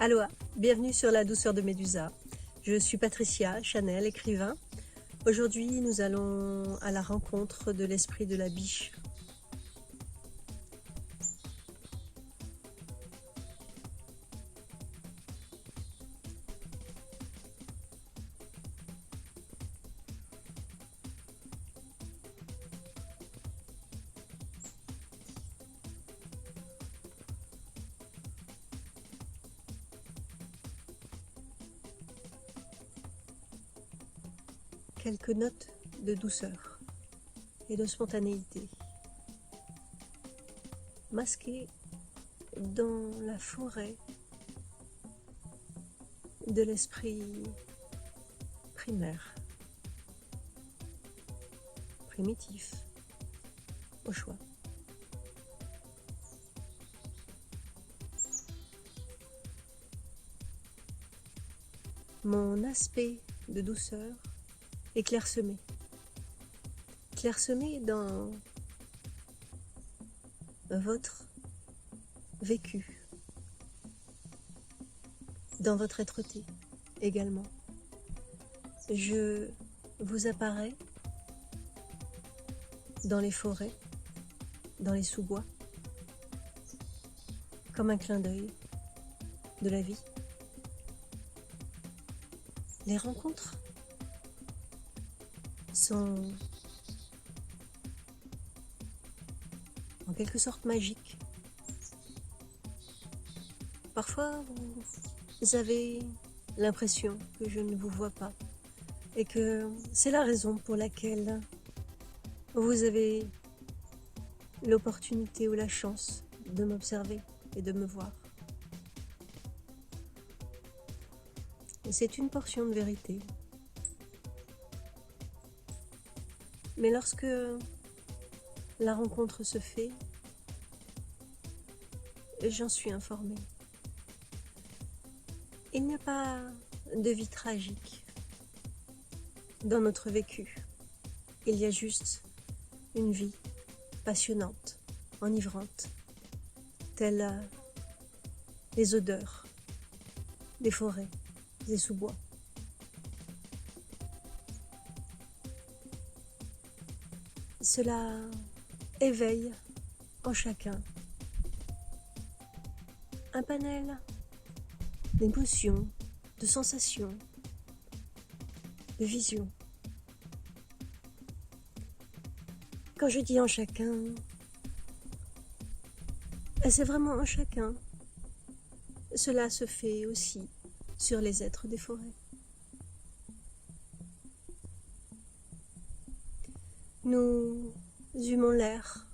Aloha, bienvenue sur La douceur de Médusa. Je suis Patricia Chanel, écrivain. Aujourd'hui, nous allons à la rencontre de l'esprit de la biche. Quelques notes de douceur et de spontanéité, masquées dans la forêt de l'esprit primaire, primitif, au choix. Mon aspect de douceur est clairsemé. Clairsemé dans votre vécu, dans votre être-té également. Je vous apparais dans les forêts, dans les sous-bois, comme un clin d'œil de la vie. Les rencontres sont en quelque sorte magiques. Parfois, vous avez l'impression que je ne vous vois pas et que c'est la raison pour laquelle vous avez l'opportunité ou la chance de m'observer et de me voir. Et c'est une portion de vérité. Mais lorsque la rencontre se fait, j'en suis informée. Il n'y a pas de vie tragique dans notre vécu. Il y a juste une vie passionnante, enivrante, telle les odeurs des forêts, des sous-bois. Cela éveille en chacun un panel d'émotions, de sensations, de visions. Quand je dis en chacun, c'est vraiment en chacun. Cela se fait aussi sur les êtres des forêts. Nous humons l'air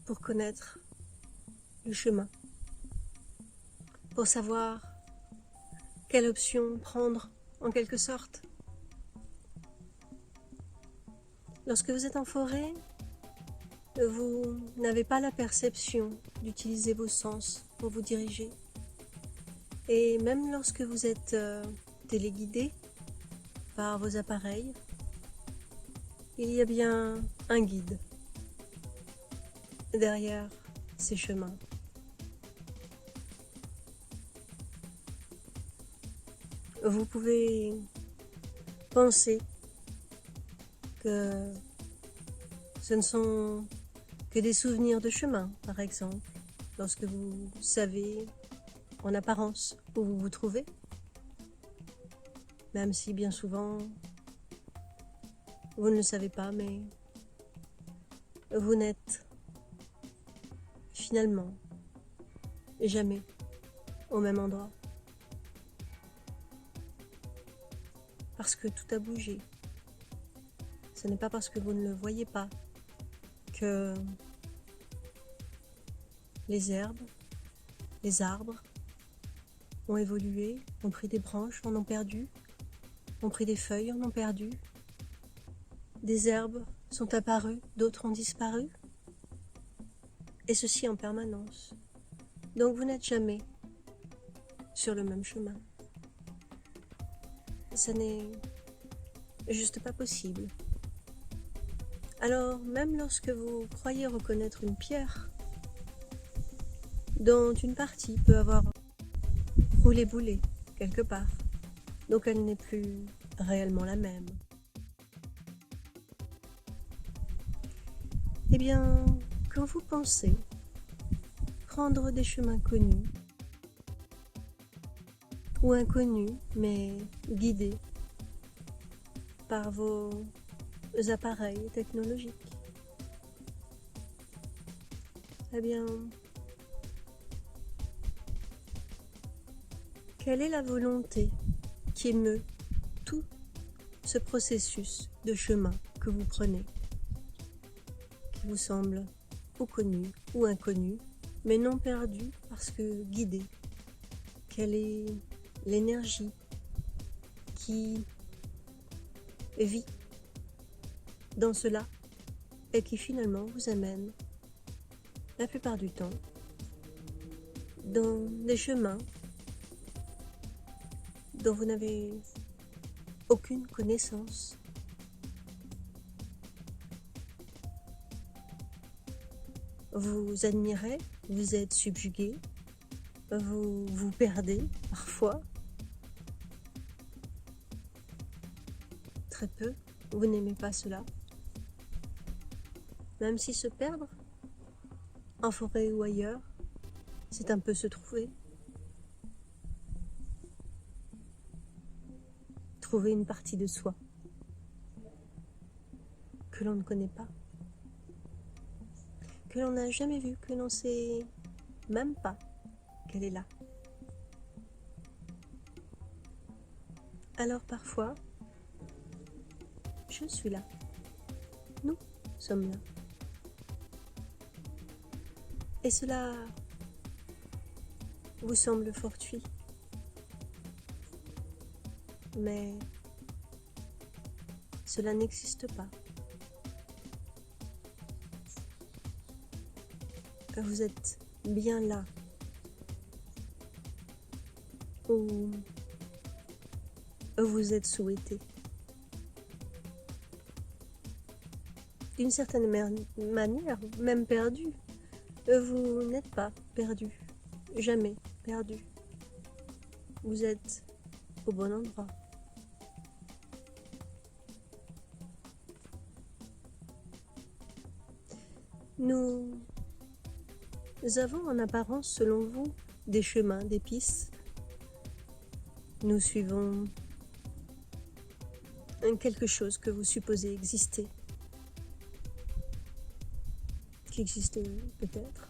pour connaître le chemin, pour savoir quelle option prendre en quelque sorte. Lorsque vous êtes en forêt, vous n'avez pas la perception d'utiliser vos sens pour vous diriger. Et même lorsque vous êtes téléguidé par vos appareils, il y a bien un guide derrière ces chemins. Vous pouvez penser que ce ne sont que des souvenirs de chemin, par exemple, lorsque vous savez en apparence où vous vous trouvez, même si bien souvent vous ne le savez pas, mais vous n'êtes finalement jamais au même endroit. Parce que tout a bougé. Ce n'est pas parce que vous ne le voyez pas que les herbes, les arbres ont évolué, ont pris des branches, en ont perdu, ont pris des feuilles, en ont perdu. Des herbes sont apparues, d'autres ont disparu. Et ceci en permanence. Donc vous n'êtes jamais sur le même chemin. Ça n'est juste pas possible. Alors, même lorsque vous croyez reconnaître une pierre dont une partie peut avoir roulé-boulé quelque part, donc elle n'est plus réellement la même. Eh bien, quand vous pensez prendre des chemins connus, ou inconnus, mais guidés par vos appareils technologiques, eh bien, quelle est la volonté qui émeut tout ce processus de chemin que vous prenez, qui vous semble ou connu ou inconnu, mais non perdu parce que guidé? Quelle est l'énergie qui vit dans cela et qui finalement vous amène la plupart du temps dans des chemins dont vous n'avez aucune connaissance? Vous admirez, vous êtes subjugué, vous vous perdez parfois, très peu, vous n'aimez pas cela. Même si se perdre, en forêt ou ailleurs, c'est un peu se trouver. Trouver une partie de soi que l'on ne connaît pas, que l'on n'a jamais vue, que l'on ne sait même pas qu'elle est là. Alors parfois, je suis là. Nous sommes là. Et cela vous semble fortuit. Mais cela n'existe pas. Vous êtes bien là où vous êtes souhaité. D'une certaine manière, même perdu. Vous n'êtes pas perdu, jamais perdu. Vous êtes au bon endroit. Nous avons en apparence, selon vous, des chemins, des pistes. Nous suivons quelque chose que vous supposez exister, qui existe peut-être.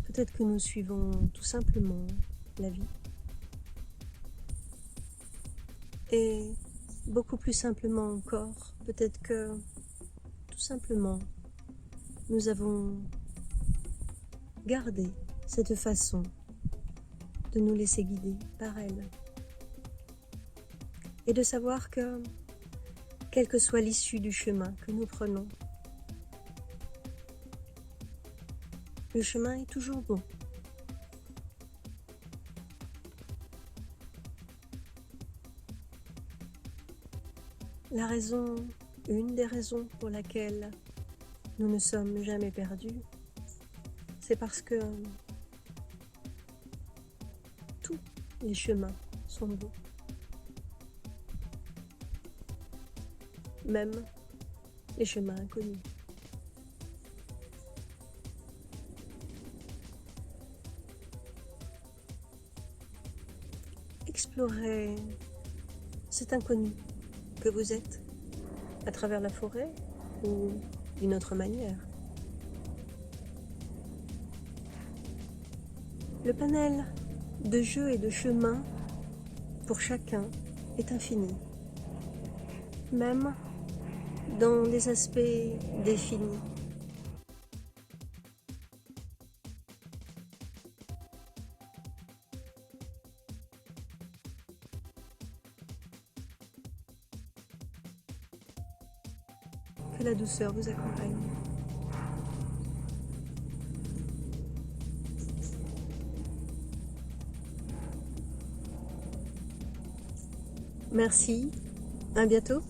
Peut-être que nous suivons tout simplement la vie. Et beaucoup plus simplement encore, peut-être que tout simplement, nous avons gardé cette façon de nous laisser guider par elle. Et de savoir que, quelle que soit l'issue du chemin que nous prenons, le chemin est toujours bon. La raison, une des raisons pour laquelle nous ne sommes jamais perdus, c'est parce que tous les chemins sont beaux. Même les chemins inconnus. Explorez cet inconnu que vous êtes à travers la forêt ou d'une autre manière. Le panel de jeux et de chemins pour chacun est infini, même dans des aspects définis. Que la douceur vous accompagne. Merci, à bientôt.